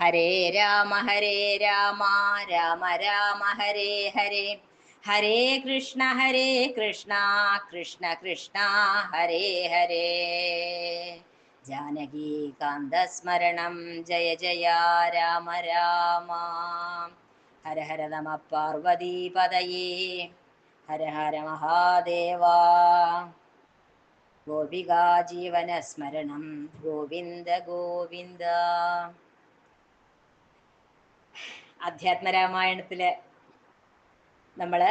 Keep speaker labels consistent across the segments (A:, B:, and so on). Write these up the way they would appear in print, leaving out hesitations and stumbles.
A: ഹരേ രാമ രാമ രാമ ഹരേ ഹരേ, ഹരേ കൃഷ്ണ കൃഷ്ണ കൃഷ്ണ ഹരേ ഹരേ. ജാനകീകാന്തസ്മരണം ജയ ജയ രാമ രാമ. ഹര ഹര നമ പാർവതീപതയേ, ഹര ഹര മഹാദേവ. ഗോപികാ ജീവനസ്മരണം ഗോവിന്ദ ഗോവിന്ദ. അധ്യാത്മരാമായണത്തില് നമ്മള്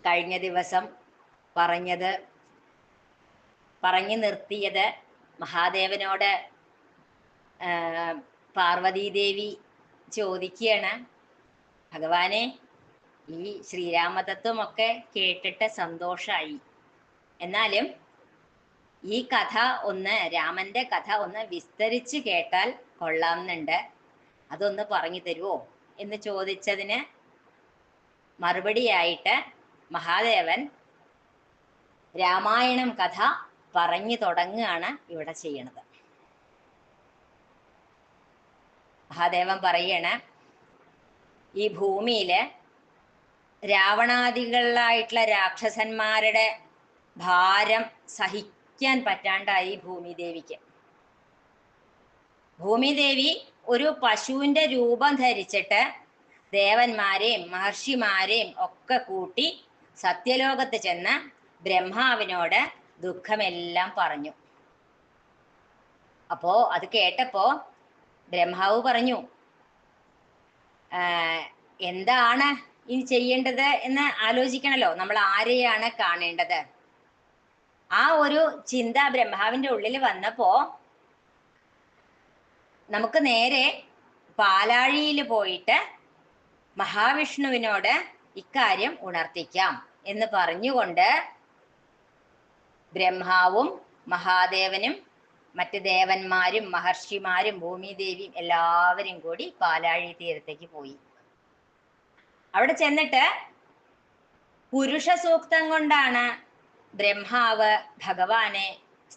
A: കഴിഞ്ഞ ദിവസം പറഞ്ഞു നിർത്തിയത് മഹാദേവനോട് പാർവതീദേവി ചോദിക്കുകയാണ്, ഭഗവാനെ, ഈ ശ്രീരാമതത്വമൊക്കെ കേട്ടിട്ട് സന്തോഷമായി, എന്നാലും ഈ കഥ രാമന്റെ കഥ ഒന്ന് വിസ്തരിച്ച് കേട്ടാൽ കൊള്ളാമെന്നുണ്ട്, അതൊന്ന് പറഞ്ഞു തരുമോ എന്ന് ചോദിച്ചതിന് മറുപടിയായിട്ട് മഹാദേവൻ രാമായണം കഥ പറഞ്ഞു തുടങ്ങുകയാണ് ഇവിടെ ചെയ്യണത്. മഹാദേവൻ പറയണ, ഈ ഭൂമിയില് രാവണാദികളായിട്ടുള്ള രാക്ഷസന്മാരുടെ ഭാരം സഹിക്കാൻ പറ്റാണ്ടായി ഭൂമിദേവിക്ക്. ഭൂമിദേവി ഒരു പശുവിന്റെ രൂപം ധരിച്ചിട്ട് ദേവന്മാരെയും മഹർഷിമാരെയും ഒക്കെ കൂട്ടി സത്യലോകത്ത് ചെന്ന് ബ്രഹ്മാവിനോട് ദുഃഖമെല്ലാം പറഞ്ഞു. അപ്പോ അത് കേട്ടപ്പോ ബ്രഹ്മാവ് പറഞ്ഞു, എന്താണ് ഇനി ചെയ്യേണ്ടത് എന്ന് ആലോചിക്കണല്ലോ, നമ്മൾ ആരെയാണ് കാണേണ്ടത്. ആ ഒരു ചിന്ത ബ്രഹ്മാവിന്റെ ഉള്ളിൽ വന്നപ്പോ നമുക്ക് നേരെ പാലാഴിയിൽ പോയിട്ട് മഹാവിഷ്ണുവിനോട് ഇക്കാര്യം ഉണർത്തിക്കാം എന്ന് പറഞ്ഞുകൊണ്ട് ബ്രഹ്മാവും മഹാദേവനും മറ്റ് ദേവന്മാരും മഹർഷിമാരും ഭൂമിദേവിയും എല്ലാവരും കൂടി പാലാഴി തീരത്തേക്ക് പോയി. അവിടെ ചെന്നിട്ട് പുരുഷ സൂക്തം കൊണ്ടാണ് ബ്രഹ്മാവ് ഭഗവാനെ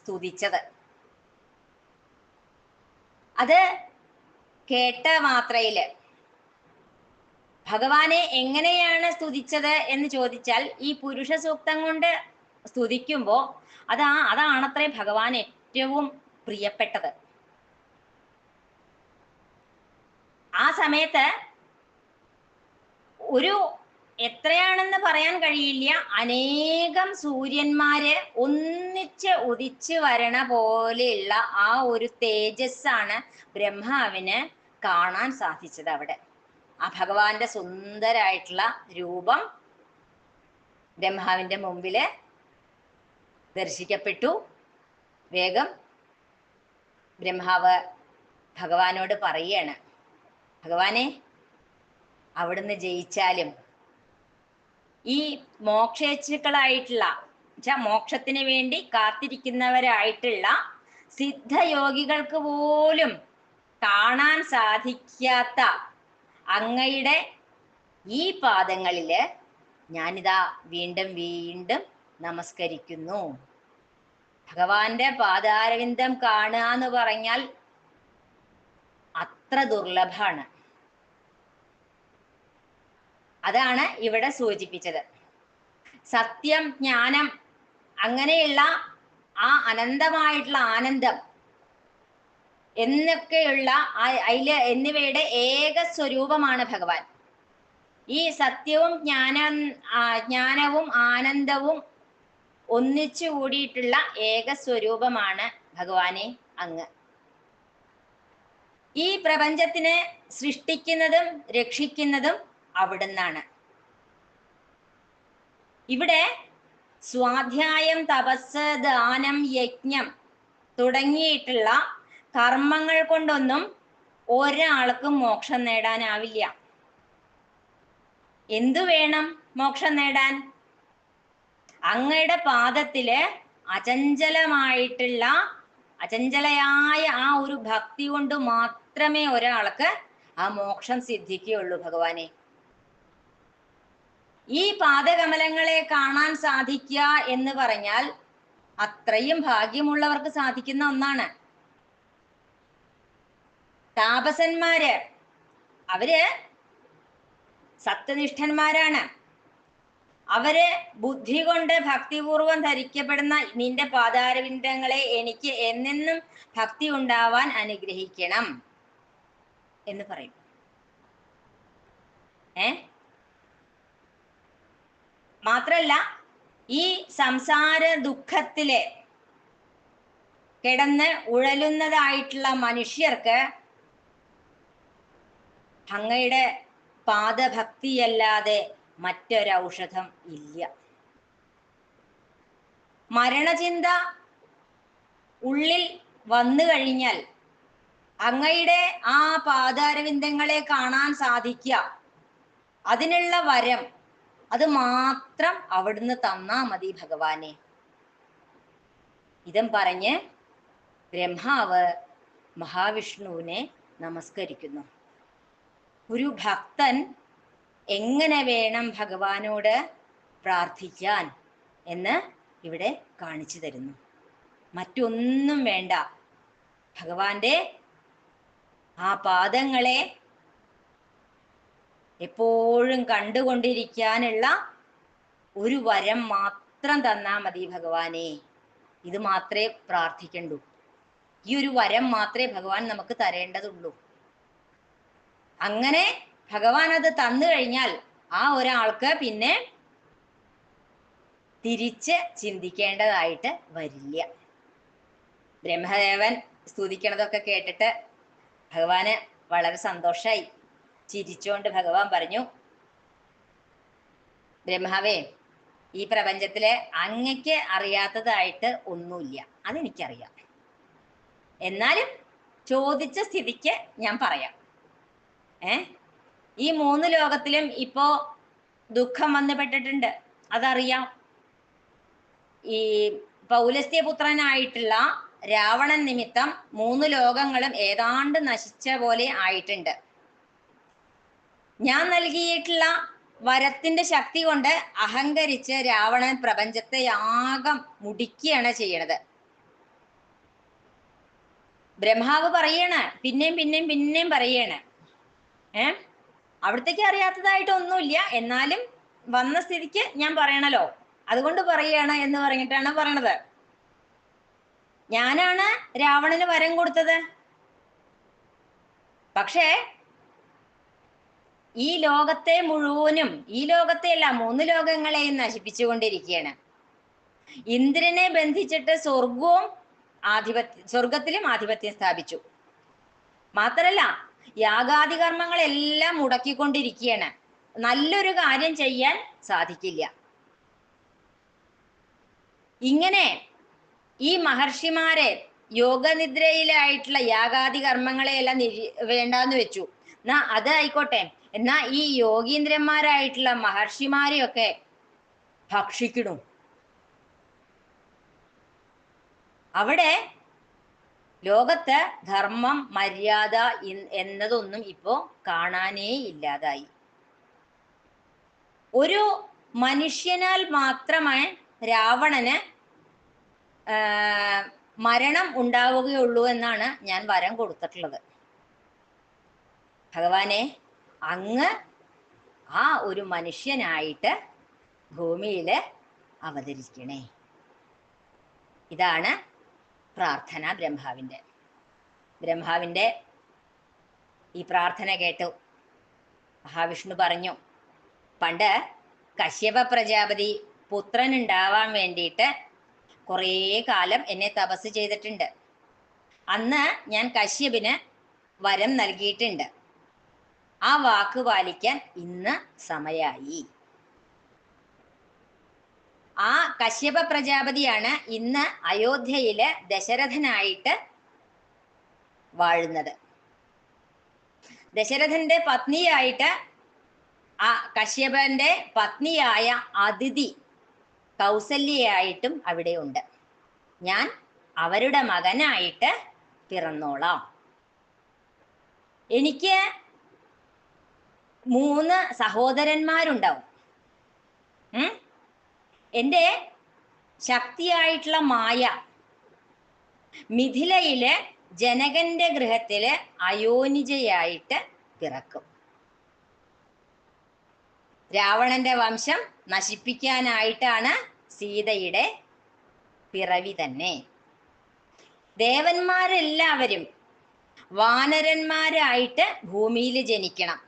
A: സ്തുതിച്ചത്. അത് കേട്ട മാത്രയില് ഭഗവാനെ എങ്ങനെയാണ് സ്തുതിച്ചത് എന്ന് ചോദിച്ചാൽ, ഈ പുരുഷ സൂക്തം കൊണ്ട് സ്തുതിക്കുമ്പോ അതാണത്രേ ഭഗവാൻ ഏറ്റവും പ്രിയപ്പെട്ടത്. ആ സമയത്ത് ഒരു എത്രയാണെന്ന് പറയാൻ കഴിയില്ല, അനേകം സൂര്യന്മാര് ഒന്നിച്ച് ഉദിച്ചു വരണ പോലെയുള്ള ആ ഒരു തേജസ്സാണ് ബ്രഹ്മാവിന് കാണാൻ സാധിച്ചത്. അവിടെ ആ ഭഗവാന്റെ സുന്ദരായിട്ടുള്ള രൂപം ബ്രഹ്മാവിന്റെ മുമ്പില് ദർശിക്കപ്പെട്ടു. വേഗം ബ്രഹ്മാവ് ഭഗവാനോട് പറയാണ്, ഭഗവാനെ, അവിടുന്ന് ജയിച്ചാലും ഈ മോക്ഷേച്ഛുക്കളായിട്ടുള്ള മോക്ഷത്തിന് വേണ്ടി കാത്തിരിക്കുന്നവരായിട്ടുള്ള സിദ്ധയോഗികൾക്ക് പോലും കാണാൻ സാധിക്കാത്ത അങ്ങയുടെ ഈ പാദങ്ങളില് ഞാനിതാ വീണ്ടും വീണ്ടും നമസ്കരിക്കുന്നു. ഭഗവാന്റെ പാദാരവിന്ദം കാണുക എന്ന് പറഞ്ഞാൽ അത്ര ദുർലഭമാണ്. അതാണ് ഇവിടെ സൂചിപ്പിച്ചത്. സത്യം, ജ്ഞാനം, അങ്ങനെയുള്ള ആ അനന്തമായിട്ടുള്ള ആനന്ദം എന്നൊക്കെയുള്ള എന്നിവയുടെ ഏക സ്വരൂപമാണ് ഭഗവാൻ. ഈ സത്യവും ജ്ഞാനവും ആനന്ദവും ഒന്നിച്ചു കൂടിയിട്ടുള്ള ഏക സ്വരൂപമാണ് ഭഗവാനെ അങ്ങ്. ഈ പ്രപഞ്ചത്തിനെ സൃഷ്ടിക്കുന്നതും രക്ഷിക്കുന്നതും അവിടുന്നാണ്. ഇവിടെ സ്വാധ്യായം, തപസ്, ദാനം, യജ്ഞം തുടങ്ങിയിട്ടുള്ള കർമ്മങ്ങൾ കൊണ്ടൊന്നും ഒരാൾക്കും മോക്ഷം നേടാനാവില്ല. എന്തു വേണം മോക്ഷം നേടാൻ? അങ്ങയുടെ പാദത്തില് അചഞ്ചലയായ ആ ഒരു ഭക്തി കൊണ്ട് മാത്രമേ ഒരാൾക്ക് ആ മോക്ഷം സിദ്ധിക്കുകയുള്ളൂ. ഭഗവാനെ, ഈ പാദകമലങ്ങളെ കാണാൻ സാധിക്കുക എന്ന് പറഞ്ഞാൽ അത്രയും ഭാഗ്യമുള്ളവർക്ക് സാധിക്കുന്ന ഒന്നാണ്. താപസന്മാര് അവര് സത്യനിഷ്ഠന്മാരാണ്. അവര് ബുദ്ധി കൊണ്ട് ഭക്തിപൂർവം ധരിക്കപ്പെടുന്ന നിന്റെ പാതാരവിന്ദങ്ങളെ എനിക്ക് എന്നെന്നും ഭക്തി ഉണ്ടാവാൻ അനുഗ്രഹിക്കണം എന്ന് പറയും. മാത്രല്ല ഈ സംസാര ദുഃഖത്തില് കിടന്ന് ഉഴലുന്നതായിട്ടുള്ള മനുഷ്യർക്ക് അങ്ങയുടെ പാദഭക്തിയല്ലാതെ മറ്റൊരൗഷധം ഇല്ല. മരണചിന്ത ഉള്ളിൽ വന്നു കഴിഞ്ഞാൽ അങ്ങയുടെ ആ പാദാരവിന്ദങ്ങളെ കാണാൻ സാധിക്കുക, അതിനുള്ള വരം അത് മാത്രം അവിടുന്ന് തന്നാ മതി ഭഗവാനെ. ഇതും പറഞ്ഞ് ബ്രഹ്മാവ് മഹാവിഷ്ണുവിനെ നമസ്കരിക്കുന്നു. ഒരു ഭക്തൻ എങ്ങനെ വേണം ഭഗവാനോട് പ്രാർത്ഥിക്കാൻ എന്ന് ഇവിടെ കാണിച്ചു തരുന്നു. മറ്റൊന്നും വേണ്ട, ഭഗവാന്റെ ആ പാദങ്ങളെ എപ്പോഴും കണ്ടുകൊണ്ടിരിക്കാനുള്ള ഒരു വരം മാത്രം തന്നാ മതി ഭഗവാനെ. ഇത് മാത്രമേ പ്രാർത്ഥിക്കണ്ടൂ. ഈ ഒരു വരം മാത്രമേ ഭഗവാൻ നമുക്ക് തരേണ്ടതുള്ളൂ. അങ്ങനെ ഭഗവാൻ അത് തന്നു കഴിഞ്ഞാൽ ആ ഒരാൾക്ക് പിന്നെ തിരിച്ച് ചിന്തിക്കേണ്ടതായിട്ട് വരില്ല. ബ്രഹ്മദേവൻ സ്തുതിക്കണതൊക്കെ കേട്ടിട്ട് ഭഗവാന് വളരെ സന്തോഷായി. ചിരിച്ചുകൊണ്ട് ഭഗവാൻ പറഞ്ഞു, ബ്രഹ്മാവേ, ഈ പ്രപഞ്ചത്തില് അങ്ങക്ക് അറിയാത്തതായിട്ട് ഒന്നുമില്ല, അതെനിക്കറിയാം. എന്നാലും ചോദിച്ച സ്ഥിതിക്ക് ഞാൻ പറയാം. ഈ 3 ലോകത്തിലും ഇപ്പോ ദുഃഖം വന്നുപെട്ടിട്ടുണ്ട്, അതറിയാം. ഈ പൗലസ്ത്യപുത്രനായിട്ടുള്ള രാവണൻ നിമിത്തം 3 ലോകങ്ങളും ഏതാണ്ട് നശിച്ച പോലെ ആയിട്ടുണ്ട്. ഞാൻ നൽകിയിട്ടുള്ള വരത്തിന്റെ ശക്തി കൊണ്ട് അഹങ്കരിച്ച് രാവണൻ പ്രപഞ്ചത്തെ ആകെ മുടിക്കുകയാണ് ചെയ്യണത്. ബ്രഹ്മാവ് പറയാണ്, പിന്നെയും പറയാണ്, അവിടത്തേക്ക് അറിയാത്തതായിട്ട് ഒന്നുമില്ല, എന്നാലും വന്ന സ്ഥിതിക്ക് ഞാൻ പറയണല്ലോ, അതുകൊണ്ട് പറയാണ് എന്ന് പറഞ്ഞിട്ടാണ് പറയണത്. ഞാനാണ് രാവണന് വരം കൊടുത്തത്. പക്ഷേ ഈ ലോകത്തെ മുഴുവനും, ഈ ലോകത്തെയല്ല 3 ലോകങ്ങളെയും നശിപ്പിച്ചുകൊണ്ടിരിക്കുകയാണ്. ഇന്ദ്രനെ ബന്ധിച്ചിട്ട് സ്വർഗത്തിലും ആധിപത്യം സ്ഥാപിച്ചു. മാത്രല്ല യാഗാദി കർമ്മങ്ങളെല്ലാം മുടക്കിക്കൊണ്ടിരിക്കുകയാണ്. നല്ലൊരു കാര്യം ചെയ്യാൻ സാധിക്കില്ല. ഇങ്ങനെ ഈ മഹർഷിമാരെ യോഗനിദ്രയിലായിട്ടുള്ള യാഗാദി കർമ്മങ്ങളെയെല്ലാം വേണ്ടാന്ന് വെച്ചു. എന്നാ അത് ആയിക്കോട്ടെ, എന്നാ ഈ യോഗീന്ദ്രന്മാരായിട്ടുള്ള മഹർഷിമാരെയൊക്കെ ഭക്ഷിക്കണം. അവിടെ ലോകത്ത് ധർമ്മം, മര്യാദ എന്നതൊന്നും ഇപ്പോ കാണാനേ ഇല്ലാതായി. ഒരു മനുഷ്യനാൽ മാത്രമേ രാവണന് മരണം ഉണ്ടാവുകയുള്ളൂ എന്നാണ് ഞാൻ വരം കൊടുത്തിട്ടുള്ളത്. ഭഗവാനെ, അങ്ങ് ആ ഒരു മനുഷ്യനായിട്ട് ഭൂമിയില് അവതരിക്കണേ. ഇതാണ് പ്രാർത്ഥന ബ്രഹ്മാവിന്റെ ഈ പ്രാർത്ഥന കേട്ടു മഹാവിഷ്ണു പറഞ്ഞു, പണ്ട് കശ്യപ പ്രജാപതി പുത്രൻ ഉണ്ടാവാൻ വേണ്ടിയിട്ട് കുറേ കാലം എന്നെ തപസ് ചെയ്തിട്ടുണ്ട്. അന്ന് ഞാൻ കശ്യപിന് വരം നൽകിയിട്ടുണ്ട്. ആ വാക്ക് പാലിക്കാൻ ഇന്ന് സമയായി. ആ കശ്യപ പ്രജാപതിയാണ് ഇന്ന് അയോധ്യയില് ദശരഥനായിട്ട് വാഴുന്നത്. ദശരഥന്റെ പത്നിയായിട്ട് ആ കശ്യപന്റെ പത്നിയായ അതിഥി കൗസല്യയായിട്ടും അവിടെ ഉണ്ട്. ഞാൻ അവരുടെ മകനായിട്ട് പിറന്നോളാം. എനിക്ക് 3 സഹോദരന്മാരുണ്ടാവും. എൻ്റെ ശക്തിയായിട്ടുള്ള മായ മിഥിലയില് ജനകന്റെ ഗൃഹത്തില് അയോനിജയായിട്ട് പിറക്കും. രാവണന്റെ വംശം നശിപ്പിക്കാനായിട്ടാണ് സീതയുടെ പിറവി തന്നെ. ദേവന്മാരെല്ലാവരും വാനരന്മാരായിട്ട് ഭൂമിയിൽ ജനിക്കണം.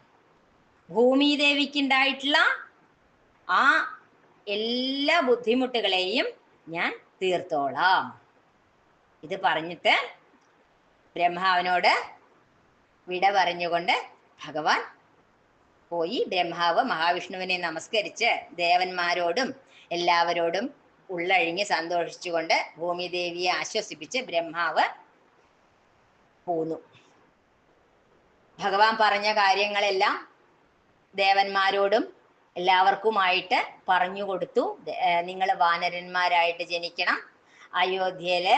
A: ഭൂമിദേവിക്കുണ്ടായിട്ടുള്ള ആ എല്ലാ ബുദ്ധിമുട്ടുകളെയും ഞാൻ തീർത്തോളാം. ഇത് പറഞ്ഞിട്ട് ബ്രഹ്മാവിനോട് വിട പറഞ്ഞുകൊണ്ട് ഭഗവാൻ പോയി. ബ്രഹ്മാവ് മഹാവിഷ്ണുവിനെ നമസ്കരിച്ച് ദേവന്മാരോടും എല്ലാവരോടും ഉള്ളഴിഞ്ഞ് സന്തോഷിച്ചുകൊണ്ട് ഭൂമിദേവിയെ ആശ്വസിപ്പിച്ച് ബ്രഹ്മാവ് പോന്നു. ഭഗവാൻ പറഞ്ഞ കാര്യങ്ങളെല്ലാം ദേവന്മാരോടും എല്ലാവർക്കുമായിട്ട് പറഞ്ഞു കൊടുത്തു. നിങ്ങൾ വാനരന്മാരായിട്ട് ജനിക്കണം. അയോധ്യയില്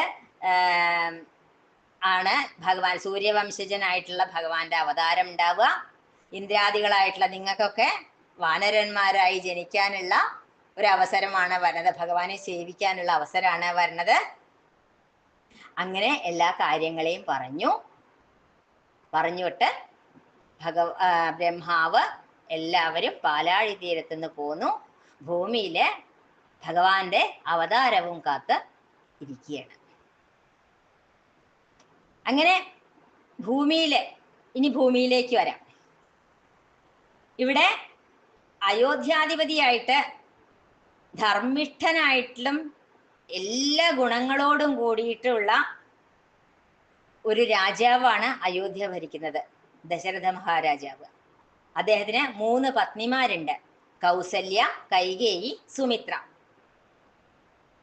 A: ആണ് ഭഗവാൻ സൂര്യവംശജനായിട്ടുള്ള ഭഗവാന്റെ അവതാരം ഉണ്ടാവുക. ഇന്ദ്രാദികളായിട്ടുള്ള നിങ്ങൾക്കൊക്കെ വാനരന്മാരായി ജനിക്കാനുള്ള ഒരു അവസരമാണ് വരുന്നത്. ഭഗവാനെ സേവിക്കാനുള്ള അവസരമാണ് വരുന്നത്. അങ്ങനെ എല്ലാ കാര്യങ്ങളെയും പറഞ്ഞുവിട്ട് ബ്രഹ്മാവ് എല്ലാവരും പാലാഴി തീരത്തുനിന്ന് പോന്നു. ഭൂമിയിലെ ഭഗവാന്റെ അവതാരവും കാത്ത് ഇരിക്കുകയാണ്. അങ്ങനെ ഇനി ഭൂമിയിലേക്ക് വരാം. ഇവിടെ അയോധ്യാധിപതിയായിട്ട് ധർമ്മിഷ്ഠനായിട്ടും എല്ലാ ഗുണങ്ങളോടും കൂടിയിട്ടുള്ള ഒരു രാജാവാണ് അയോധ്യ ഭരിക്കുന്നത്, ദശരഥ മഹാരാജാവ്. അദ്ദേഹത്തിന് 3 പത്നിമാരുണ്ട്, കൗസല്യ, കൈകേയി, സുമിത്ര.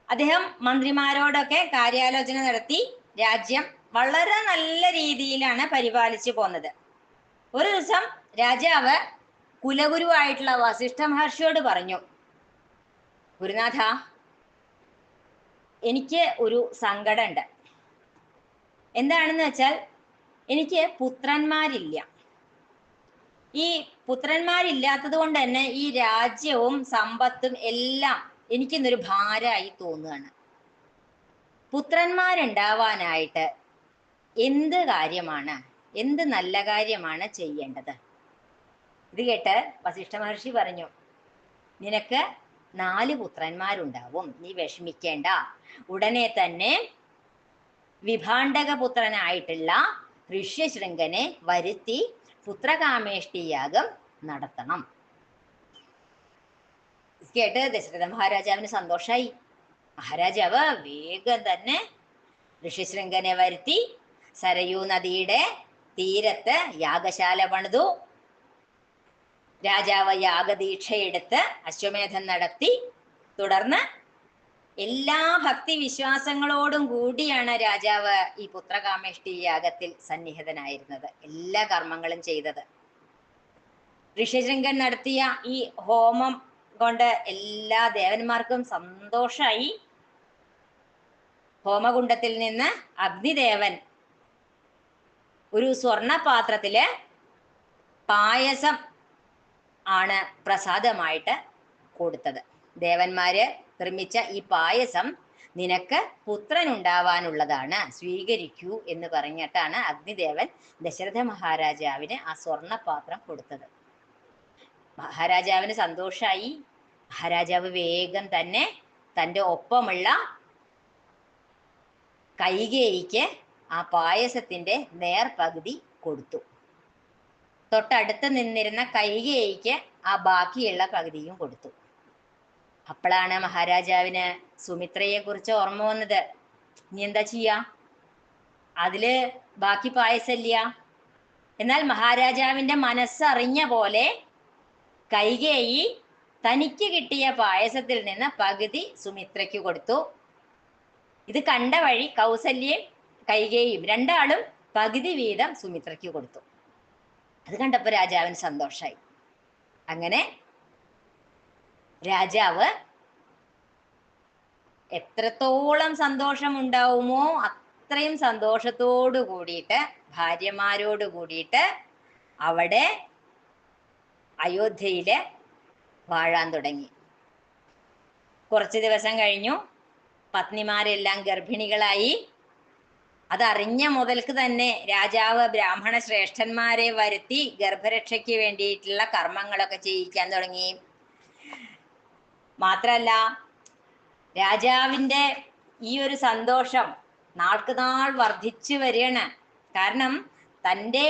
A: അദ്ദേഹം മന്ത്രിമാരോടൊക്കെ കാര്യാലോചന നടത്തി രാജ്യം വളരെ നല്ല രീതിയിലാണ് പരിപാലിച്ചു പോന്നത്. ഒരു ദിവസം രാജാവ് കുലഗുരുവായിട്ടുള്ള വസിഷ്ഠ മഹർഷിയോട് പറഞ്ഞു, ഗുരുനാഥ, എനിക്ക് ഒരു സങ്കടമുണ്ട്. എന്താണെന്ന് വെച്ചാൽ എനിക്ക് പുത്രന്മാരില്ല. ഈ പുത്രന്മാരില്ലാത്തത് കൊണ്ട് തന്നെ ഈ രാജ്യവും സമ്പത്തും എല്ലാം എനിക്കിന്നൊരു ഭാരമായി തോന്നുകയാണ്. പുത്രന്മാരുണ്ടാവാനായിട്ട് എന്ത് നല്ല കാര്യമാണ് ചെയ്യേണ്ടത്? ഇത് കേട്ട് വസിഷ്ഠ മഹർഷി പറഞ്ഞു, നിനക്ക് 4 പുത്രന്മാരുണ്ടാവും, നീ വിഷമിക്കേണ്ട. ഉടനെ തന്നെ വിഭാണ്ഡകപുത്രനായിട്ടുള്ള ഋഷ്യശൃംഗനെ വരുത്തി പുത്രകാമേഷ്ടി യാഗം നടത്തണം. കേട്ട് ദശരഥ മഹാരാജാവിന് സന്തോഷായി. മഹാരാജാവ് വേഗം തന്നെ ഋഷ്യശൃംഗനെ വരുത്തി സരയൂ നദിയുടെ തീരത്ത് യാഗശാല പണിതു. രാജാവ് യാഗദീക്ഷയെടുത്ത് അശ്വമേധം നടത്തി. തുടർന്ന് എല്ലാ ഭക്തി വിശ്വാസങ്ങളോടും കൂടിയാണ് രാജാവ് ഈ പുത്രകാമേഷ്ടി യാഗത്തിൽ സന്നിഹിതനായിരുന്നത്, എല്ലാ കർമ്മങ്ങളും ചെയ്തത്. ഋഷ്യശൃംഗൻ നടത്തിയ ഈ ഹോമം കൊണ്ട് എല്ലാ ദേവന്മാർക്കും സന്തോഷായി. ഹോമകുണ്ടത്തിൽ നിന്ന് അഗ്നിദേവൻ ഒരു സ്വർണപാത്രത്തില് പായസം ആണ് പ്രസാദമായിട്ട് കൊടുത്തത്. ദേവന്മാര് നിർമ്മിച്ച ഈ പായസം നിനക്ക് പുത്രനുണ്ടാവാനുള്ളതാണ്, സ്വീകരിക്കൂ എന്ന് പറഞ്ഞിട്ടാണ് അഗ്നിദേവൻ ദശരഥ മഹാരാജാവിന് ആ സ്വർണപാത്രം കൊടുത്തത്. മഹാരാജാവിന് സന്തോഷായി. മഹാരാജാവ് വേഗം തന്നെ തൻ്റെ ഒപ്പമുള്ള കൈകേയിക്ക് ആ പായസത്തിന്റെ നേർപകുതി കൊടുത്തു. തൊട്ടടുത്ത് നിന്നിരുന്ന കൈകേയിക്ക് ആ ബാക്കിയുള്ള പകുതിയും കൊടുത്തു. അപ്പോഴാണ് മഹാരാജാവിന് സുമിത്രയെ കുറിച്ച് ഓർമ്മ വന്നത്. ഇനി എന്താ ചെയ്യാ? അതില് ബാക്കി പായസമില്ല. എന്നാൽ മഹാരാജാവിന്റെ മനസ്സറിഞ്ഞ പോലെ കൈകേയി തനിക്ക് കിട്ടിയ പായസത്തിൽ നിന്ന് പകുതി സുമിത്രയ്ക്ക് കൊടുത്തു. ഇത് കണ്ട വഴി കൗസല്യയും കൈകേയും രണ്ടാളും പകുതി വീതം സുമിത്രയ്ക്ക് കൊടുത്തു. അത് കണ്ടപ്പോൾ രാജാവിന് സന്തോഷായി. അങ്ങനെ രാജാവ് എത്രത്തോളം സന്തോഷം ഉണ്ടാവുമോ അത്രയും സന്തോഷത്തോടു കൂടിയിട്ട് ഭാര്യമാരോട് കൂടിയിട്ട് അവിടെ അയോധ്യയില് വാഴാൻ തുടങ്ങി. കുറച്ച് ദിവസം കഴിഞ്ഞു. പത്നിമാരെല്ലാം ഗർഭിണികളായി. അതറിഞ്ഞ മുതൽക്ക് തന്നെ രാജാവ് ബ്രാഹ്മണ ശ്രേഷ്ഠന്മാരെ വരുത്തി ഗർഭരക്ഷയ്ക്ക് വേണ്ടിയിട്ടുള്ള കർമ്മങ്ങളൊക്കെ ചെയ്യിക്കാൻ തുടങ്ങി. മാത്രല്ല രാജാവിൻ്റെ ഈ ഒരു സന്തോഷം നാൾക്ക് നാൾ വർദ്ധിച്ചു വരികയാണ്. കാരണം തൻ്റെ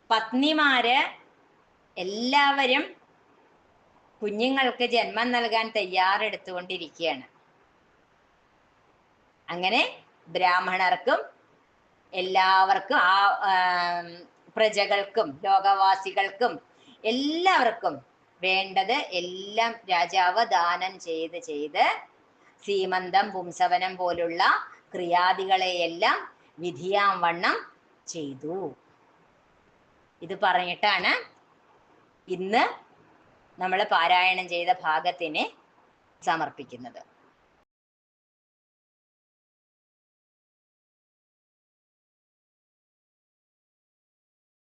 A: പത്നിമാര് എല്ലാവരും കുഞ്ഞുങ്ങൾക്ക് ജന്മം നൽകാൻ തയ്യാറെടുത്തുകൊണ്ടിരിക്കുകയാണ്. അങ്ങനെ ബ്രാഹ്മണർക്കും എല്ലാവർക്കും പ്രജകൾക്കും ലോകവാസികൾക്കും എല്ലാവർക്കും വേണ്ടത് എല്ലാം രാജാവ് ദാനം ചെയ്ത് സീമന്തം പുംസവനം പോലുള്ള ക്രിയാദികളെയെല്ലാം വിധിയാം വണ്ണം ചെയ്തു. ഇത് പറഞ്ഞിട്ടാണ് ഇന്ന് നമ്മൾ പാരായണം ചെയ്ത ഭാഗത്തിനെ സമർപ്പിക്കുന്നത്.